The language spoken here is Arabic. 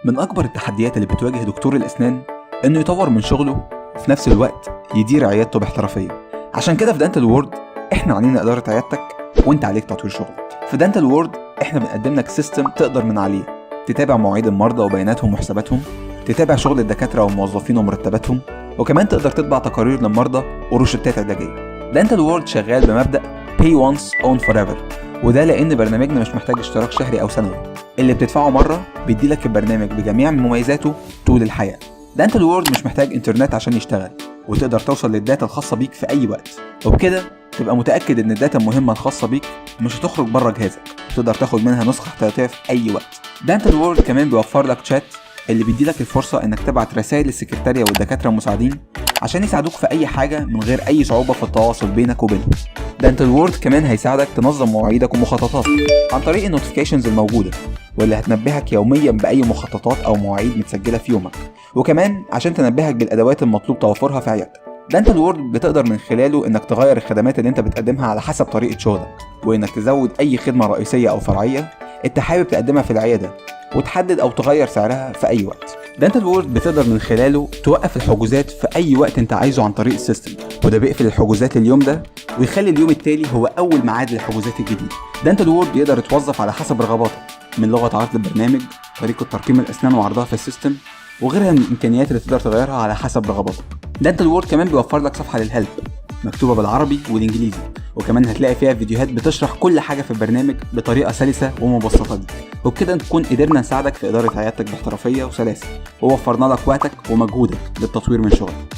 من أكبر التحديات اللي بتواجه دكتور الأسنان إنه يطور من شغله وفي نفس الوقت يدير عيادته باحترافية. عشان كده في دانتال وورد إحنا علينا إدارة عيادتك وإنت عليك تطوير شغلك. في دانتال وورد إحنا بنقدم لك سيستم تقدر من عليه تتابع مواعيد المرضى وبياناتهم وحساباتهم، تتابع شغل الدكاترة والموظفين ومرتباتهم، وكمان تقدر تطبع تقارير للمرضى وروشتات علاجية. دانتال وورد شغال بمبدأ Pay Once Own Forever، وده لأن برنامجنا مش محتاج اشتراك شهري أو سنوي، اللي بتدفعه مرة بيديلك البرنامج بجميع مميزاته طول الحياة. دانتال وورد مش محتاج انترنت عشان يشتغل، وتقدر توصل للداتا الخاصة بيك في أي وقت، وبكده تبقى متأكد إن الداتا المهمة الخاصة بيك مش هتخرج بره جهازك، وتقدر تاخد منها نسخة احتياطية في أي وقت. دانتال وورد كمان بيوفر لك شات اللي بيديلك الفرصة إنك تبعت رسائل للسكرتارية والدكاترة المساعدين عشان يساعدوك في أي حاجة من غير أي صعوبة في التواصل بينك وبينهم. دانتال وورد كمان هيساعدك تنظم مواعيدك ومخططاتك عن طريق النوتيفيكيشنز الموجودة، واللي هتنبهك يوميا بأي مخططات أو مواعيد متسجلة في يومك، وكمان عشان تنبهك بالأدوات المطلوب توفرها في عيادتك. دانتال وورد بتقدر من خلاله إنك تغير الخدمات اللي أنت بتقدمها على حسب طريقة شغلك، وإنك تزود أي خدمة رئيسية أو فرعية أنت حابب تقدمها في العيادة، وتحدد أو تغير سعرها في أي وقت. دانتال وورد بتقدر من خلاله توقف الحجوزات في أي وقت أنت عايزه عن طريق السيستم، وده بيقفل الحجوزات اليوم ده ويخلي اليوم التالي هو أول ميعاد للحجوزات الجديدة. دانتال وورد بيقدر يتوظف على حسب رغباتك، من لغة عرض البرنامج، طريقة ترقيم الأسنان وعرضها في السيستم، وغيرها من الإمكانيات اللي تقدر تغيرها على حسب رغباتك. دانتال وورد كمان بيوفر لك صفحة للهيلب مكتوبة بالعربي والإنجليزي، وكمان هتلاقي فيها فيديوهات بتشرح كل حاجة في البرنامج بطريقة سلسة ومبسطة جدا. وبكده نكون قدرنا نساعدك في إدارة عيادتك باحترافية وسلاسة، ووفرنا لك وقتك ومجهودك للتطوير من شغلك.